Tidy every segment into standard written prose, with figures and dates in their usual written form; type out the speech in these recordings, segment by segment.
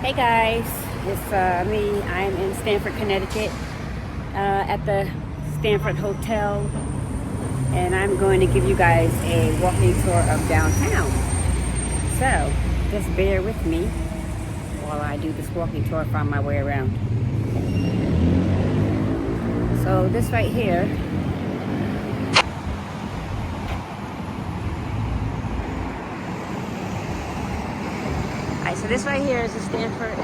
Hey guys, it's me. I'm in Stamford, Connecticut, at the Stamford Hotel, and I'm going to give you guys a walking tour of downtown. So, just bear with me while I do this walking tour, find my way around. So, this right here, this right here is the Stamford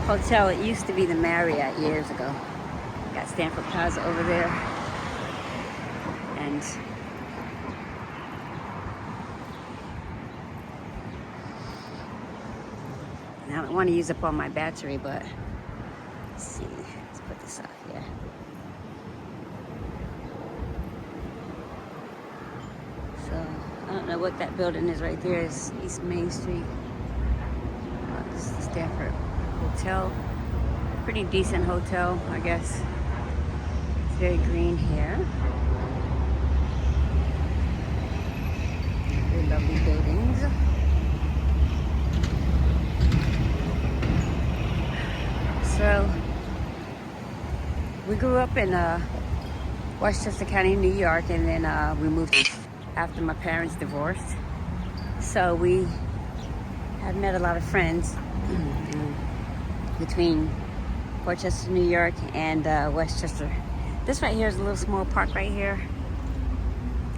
Hotel. It used to be the Marriott years ago. Got Stamford Plaza over there, and I don't want to use up all my battery, but let's see. Let's put this out here. So I don't know what that building is right there. It's East Main Street. This is the Stamford Hotel. Pretty decent hotel, I guess. It's very green here. Very lovely buildings. So we grew up in Westchester County, New York, and then we moved after my parents divorced. So we have met a lot of friends between Rochester, New York, and Westchester. This right here is a little small park right here.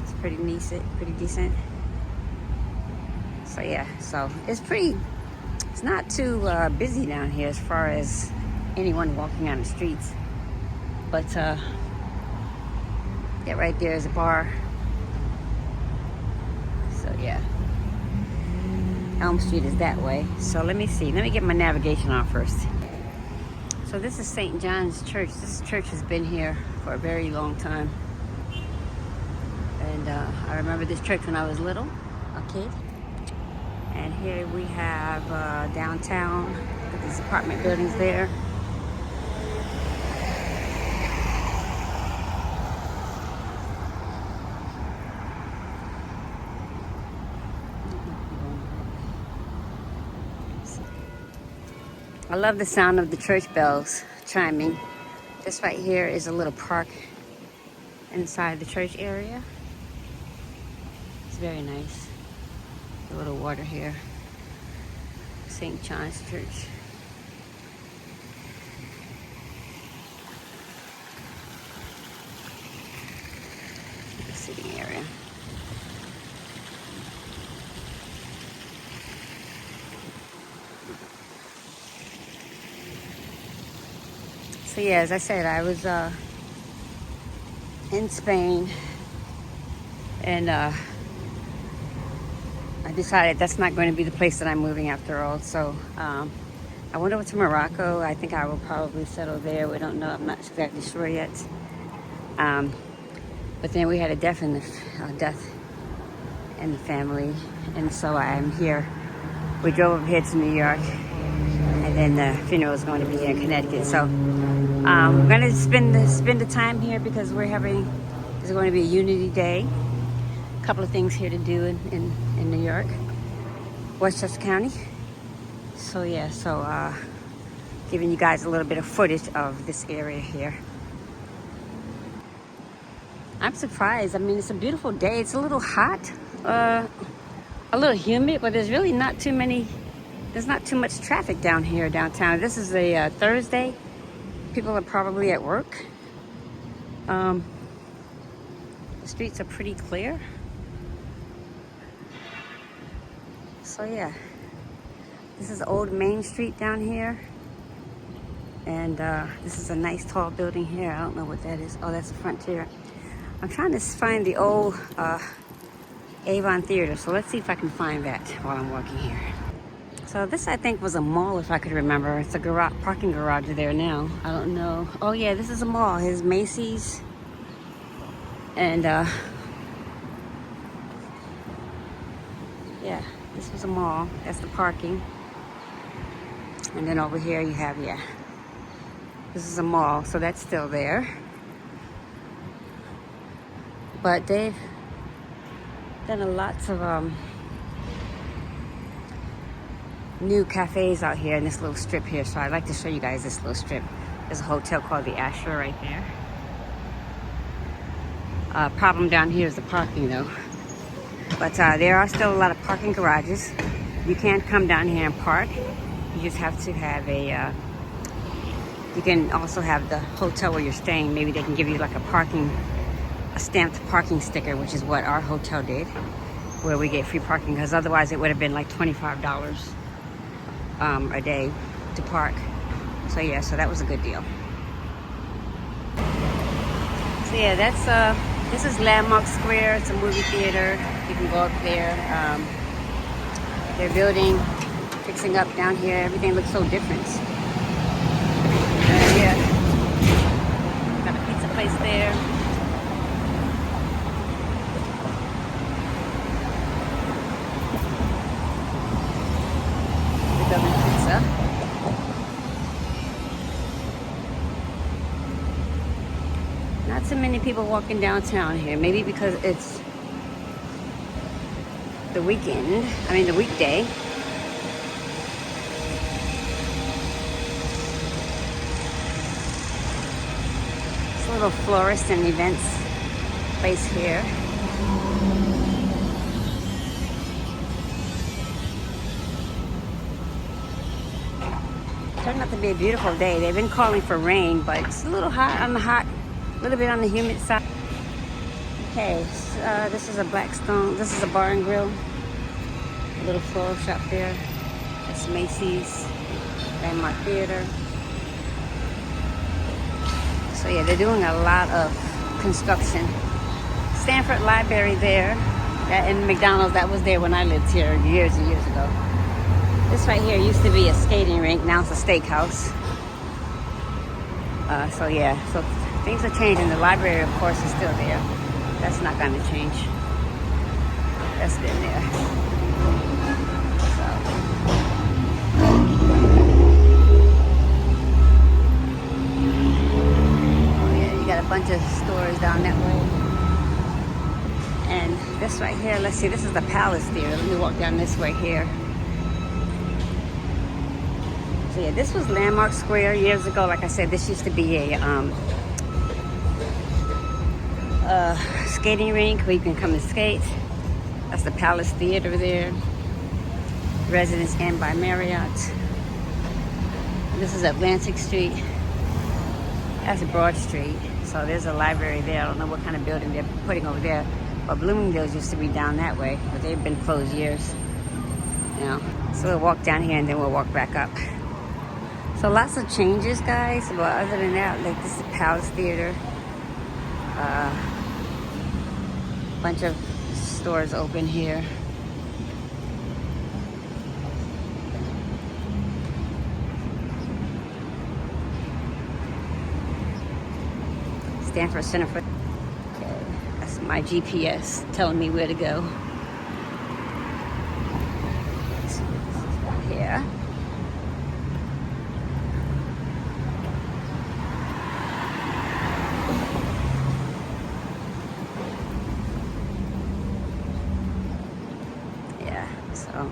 It's pretty decent. So yeah, so it's not too busy down here as far as anyone walking on the streets. But yeah, right there is a bar. So yeah, Elm Street is that way. So let me get my navigation on first. So this is St. John's Church. This church has been here for a very long time. And I remember this church when I was little, a kid. And here we have downtown, with these apartment buildings there. I love the sound of the church bells chiming. This right here is a little park inside the church area. It's very nice. A little water here. St. John's Church. The sitting area. So yeah, as I said, I was in Spain, and I decided that's not going to be the place that I'm moving after all. So I went over to Morocco. I think I will probably settle there. We don't know. I'm not exactly sure yet. But then we had a death in the family, and so I'm here. We drove up here to New York, and then the funeral is going to be here in Connecticut. So we're going to spend the time here because there's going to be a Unity Day. A couple of things here to do in New York, Westchester County. So yeah, giving you guys a little bit of footage of this area here. I'm surprised. I mean, it's a beautiful day. It's a little hot, a little humid, but there's really not too much traffic down here downtown. This is a Thursday. People are probably at work. The streets are pretty clear. So yeah, this is Old Main Street down here. And this is a nice tall building here. I don't know what that is. Oh, that's the Frontier. I'm trying to find the old Avon Theater. So let's see if I can find that while I'm walking here. So this, I think, was a mall, if I could remember. It's a parking garage there now. I don't know. Oh yeah, this is a mall. Here's Macy's. And yeah, this was a mall. That's the parking. And then over here you have, yeah, this is a mall, so that's still there. But they've done lots of new cafes out here in this little strip here, so I'd like to show you guys this little strip. There's a hotel called the Asher right there. Problem down here is the parking though. But there are still a lot of parking garages. You can't come down here and park. You just have to have a, you can also have the hotel where you're staying. Maybe they can give you like a stamped parking sticker, which is what our hotel did, where we get free parking, because otherwise it would have been like $25 a day to park. So yeah, so that was a good deal. So yeah, that's this is Landmark Square. It's a movie theater. You can go up there. They're building, fixing up down here. Everything looks so different. Yeah, got a pizza place there. Pizza. Not so many people walking downtown here. Maybe because it's the weekend. I mean the weekday. It's a little florist and events place here. Turned out to be a beautiful day. They've been calling for rain, but it's a little hot, a little bit on the humid side. Okay, this is a Blackstone. This is a bar and grill. A little floral shop there. That's Macy's, Landmark Theater. So yeah, they're doing a lot of construction. Stamford Library there, and McDonald's, that was there when I lived here years and years ago. This right here used to be a skating rink, now it's a steakhouse. So yeah, so things are changing. The library, of course, is still there. That's not going to change. That's been there. So. Oh yeah, you got a bunch of stores down that way. And this right here, let's see, this is the Palace Theater. Let me walk down this way here. So yeah, this was Landmark Square years ago. Like I said, this used to be a skating rink where you can come and skate. That's the Palace Theater there. Residence Inn by Marriott. This is Atlantic Street. That's Broad Street. So there's a library there. I don't know what kind of building they're putting over there. But Bloomingdale's used to be down that way, but they've been closed years. You know. So we'll walk down here and then we'll walk back up. So lots of changes, guys. But other than that, like this is Palace Theater. Bunch of stores open here. Stamford Center for. Okay, that's my GPS telling me where to go. Here. So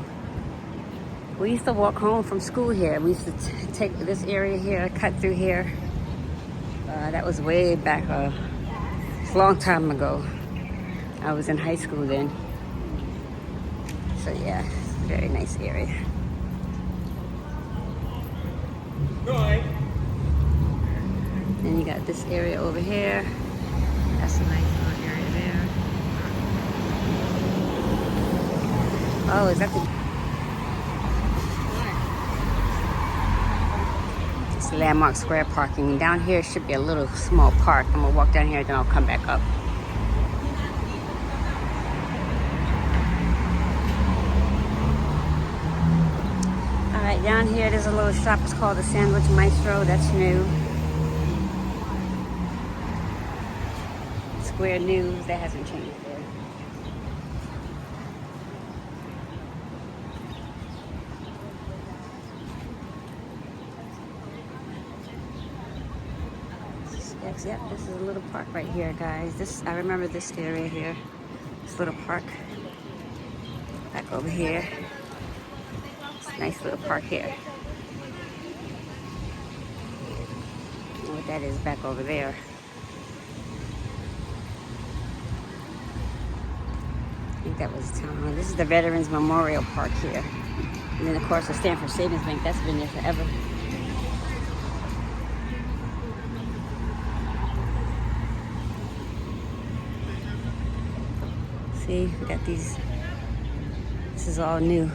we used to walk home from school here. We used to take this area here, cut through here. That was way back a long time ago. I was in high school then. So yeah, very nice area. Then you got this area over here. That's a nice little area there. Oh, is that the... It's Landmark Square parking. Down here should be a little small park. I'm gonna walk down here, then I'll come back up. All right, down here there's a little shop. It's called the Sandwich Maestro. That's new. Square News, that hasn't changed there. Yep, this is a little park right here, guys. I remember this area here. This little park. Back over here. Nice little park here. I don't know what that is back over there. I think that was town hall. This is the Veterans Memorial Park here. And then of course the Stamford Savings Bank, that's been there forever. See, we got these, this is all new.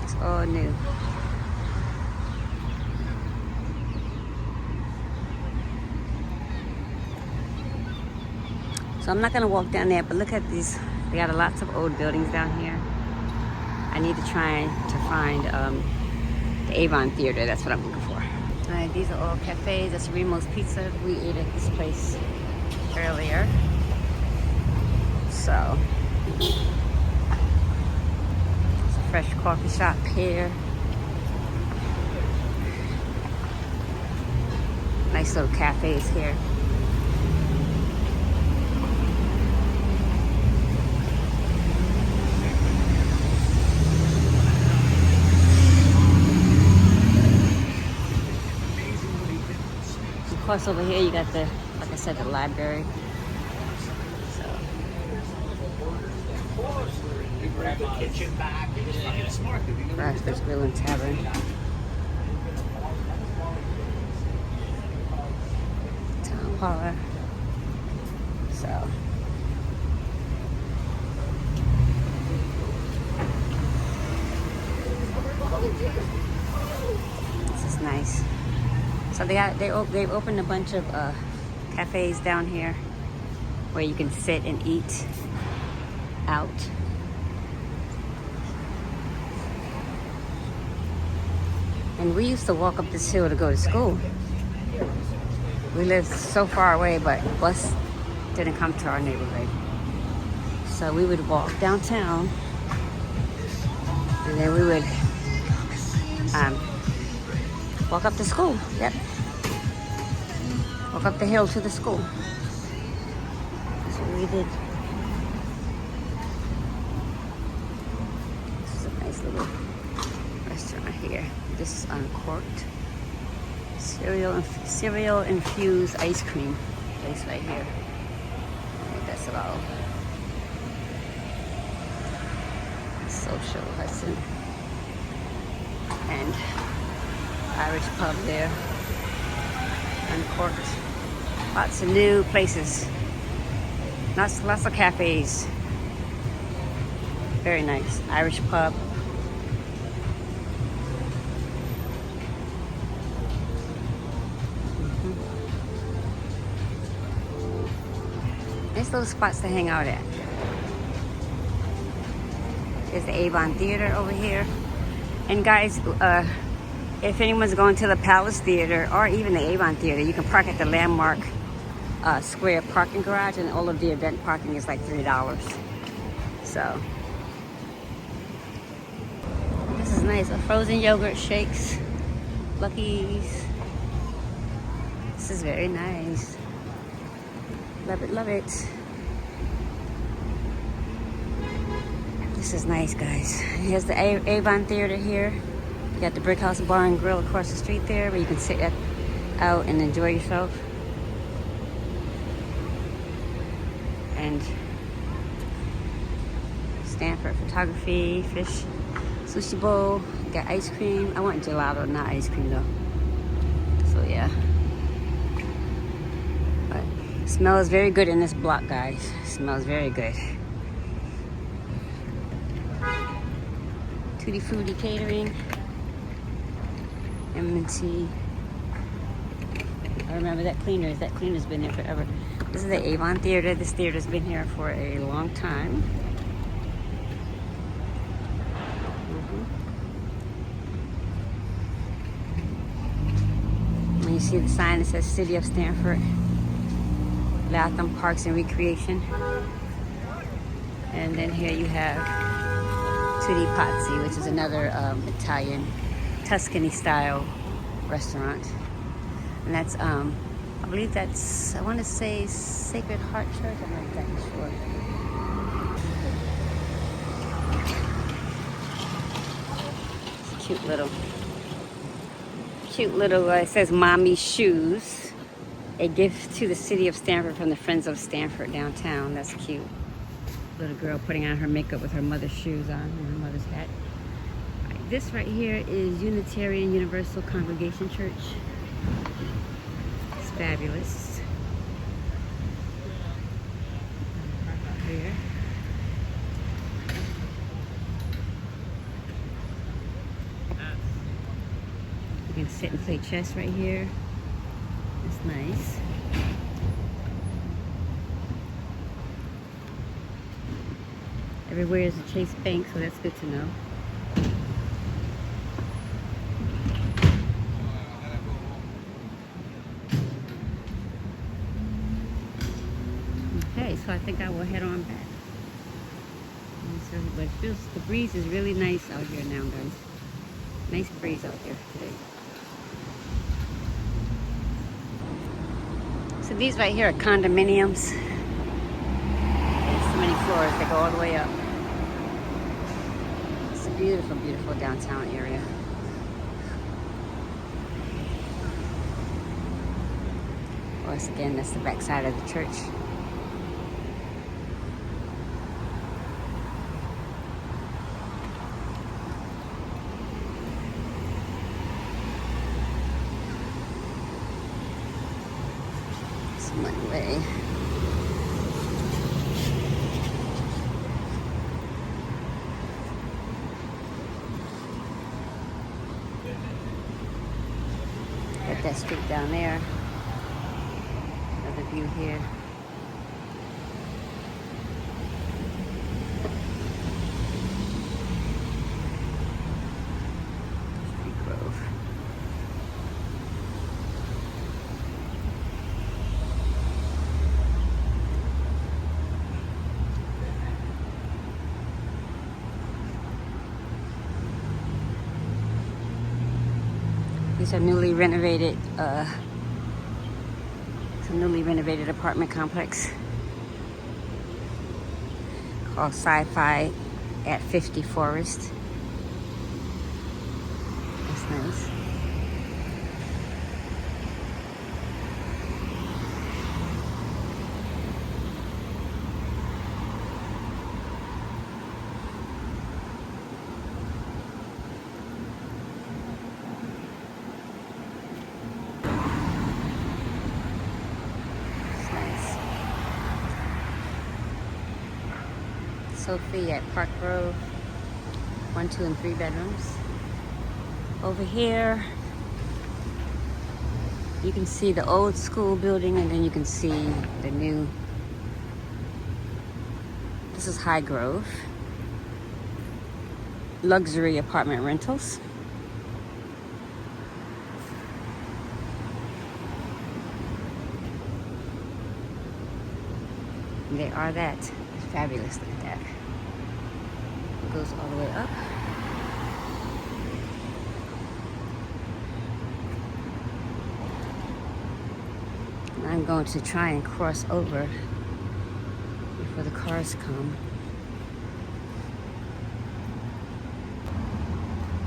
It's all new. So I'm not gonna walk down there, but look at these. They got lots of old buildings down here. I need to try to find the Avon Theater. That's what I'm looking for. All right, these are all cafes. That's Remo's Pizza. We ate at this place earlier. So, it's a fresh coffee shop here. Nice little cafes here. Of course, over here you got the, like I said, the library. So. Bradford's Grill and Tavern. Town Hall. So. This is nice. So they've opened a bunch of cafes down here where you can sit and eat out. And we used to walk up this hill to go to school. We lived so far away, but bus didn't come to our neighborhood. So we would walk downtown, and then we would walk up to school. Yep. Walk up the hill to the school. That's what we did. This is a nice little restaurant here. This is uncorked. Cereal infused ice cream place right here. I think that's about Social Hudson. And Irish pub there. Uncorked. Lots of new places. Lots of cafes. Very nice. Irish pub. Nice little spots to hang out at. There's the Avon Theater over here. And guys, if anyone's going to the Palace Theater or even the Avon Theater, you can park at the Landmark Square parking garage, and all of the event parking is like $3. So, this is nice. A frozen yogurt shakes, Lucky's. This is very nice. Love it, love it. This is nice, guys. Here's the Avon Theater here. You got the Brick House Bar and Grill across the street there, where you can sit out and enjoy yourself. And Stanford Photography, fish, sushi bowl. You got ice cream. I want gelato, not ice cream though. So yeah. But it smells very good in this block, guys. It smells very good. Tutti Frutti Catering. M&T. I remember that cleaners. That cleaner's been there forever. This is the Avon Theater. This theater's been here for a long time. When you see the sign that says City of Stamford, Latham Parks and Recreation. And then here you have Tutti Pazzi, which is another Italian Tuscany style restaurant. And that's, I believe that's, I want to say Sacred Heart Church. I'm not exactly sure. It's cute little, it says Mommy Shoes. A gift to the city of Stamford from the Friends of Stamford downtown. That's cute. Little girl putting on her makeup with her mother's shoes on and her mother's hat. Right, this right here is Unitarian Universal Congregation Church. It's fabulous. Here. You can sit and play chess right here. It's nice. Everywhere is a Chase Bank, so that's good to know. Okay, so I think I will head on back. But the breeze is really nice out here now, guys. Nice breeze out here today. So these right here are condominiums. There's so many floors that go all the way up. It's a beautiful, beautiful downtown area. Of course, again, that's the back side of the church. One way. Got that street down there. Another view here. Street Grove. These are newly renovated, it's a newly renovated apartment complex called Sci-Fi at 50 Forest. That's nice. Sophie at Park Grove, 1, 2, and 3 bedrooms. Over here, you can see the old school building, and then you can see the new. This is High Grove. Luxury apartment rentals. They are that. It's fabulous, look at that. It goes all the way up. And I'm going to try and cross over before the cars come.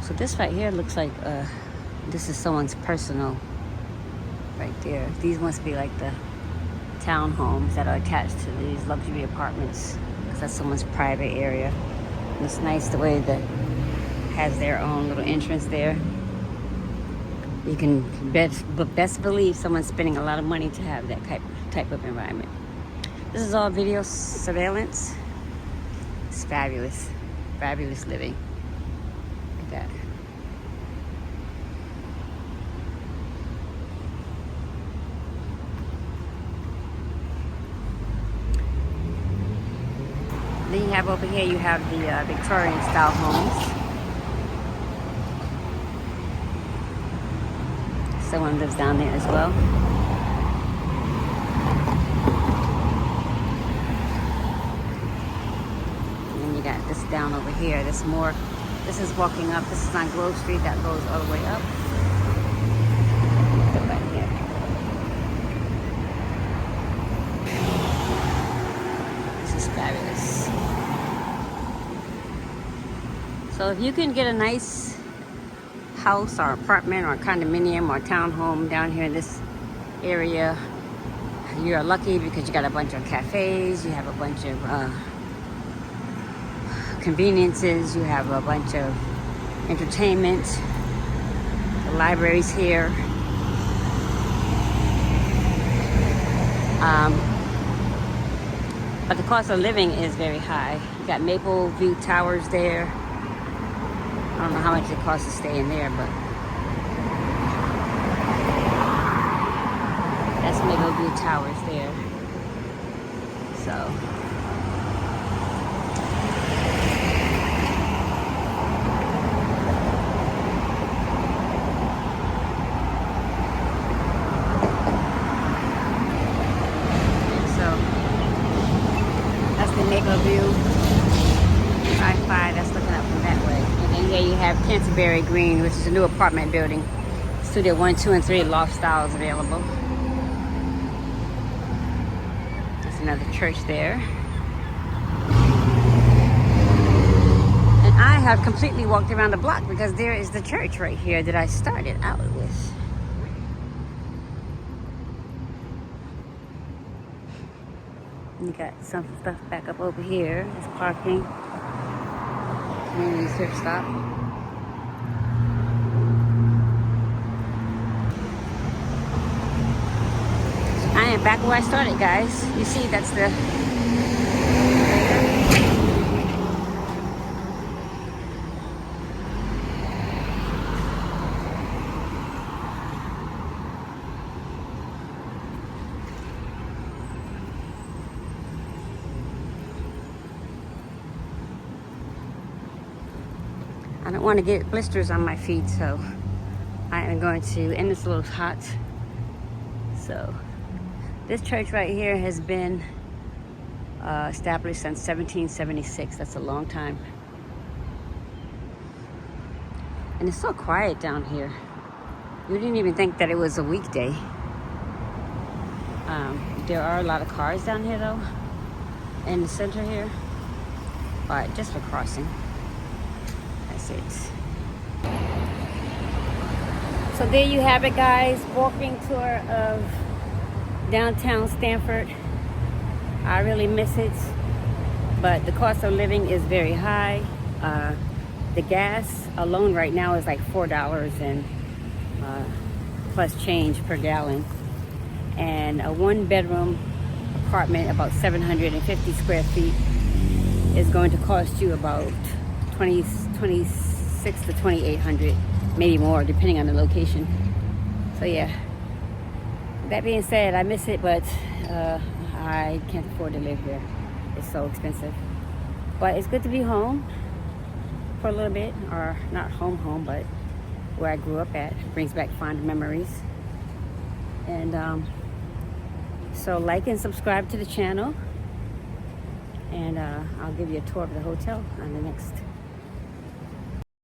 So this right here looks like this is someone's personal right there. These must be like the townhomes that are attached to these luxury apartments, because that's someone's private area. And it's nice the way that has their own little entrance there. You can best believe someone's spending a lot of money to have that type of environment. This is all video surveillance. It's fabulous, fabulous living. Look at that. Then you have over here, you have the Victorian style homes. Someone lives down there as well. And then you got this down over here. This is walking up. This is on Grove Street. That goes all the way up. So if you can get a nice house or apartment or condominium or townhome down here in this area, you're lucky because you got a bunch of cafes, you have a bunch of conveniences, you have a bunch of entertainment, the libraries here. But the cost of living is very high. You got Maple View Towers there. I don't know how much it costs to stay in there, but that's Maple View Towers there. So Maple View, Wi-Fi, that's looking up from that way. And then here you have Canterbury Green, which is a new apartment building. Studio 1, 2, and 3 loft styles available. There's another church there. And I have completely walked around the block because there is the church right here that I started out with. You got some stuff back up over here. There's parking. Community thrift stop. I am back where I started, guys. You see, that's the... I don't want to get blisters on my feet, so I am going to, and it's a little hot. So this church right here has been established since 1776. That's a long time. And it's so quiet down here. You didn't even think that it was a weekday. There are a lot of cars down here though, in the center here, but just for crossing. That's it. So there you have it, guys. Walking tour of downtown Stamford. I really miss it, but the cost of living is very high. The gas alone right now is like $4 and plus change per gallon. And a one-bedroom apartment, about 750 square feet, is going to cost you about $2,600 to $2,800, maybe more, depending on the location. So yeah. That being said, I miss it, but I can't afford to live here. It's so expensive. But it's good to be home for a little bit, or not home, but where I grew up at. It brings back fond memories. And so like and subscribe to the channel, and I'll give you a tour of the hotel on the next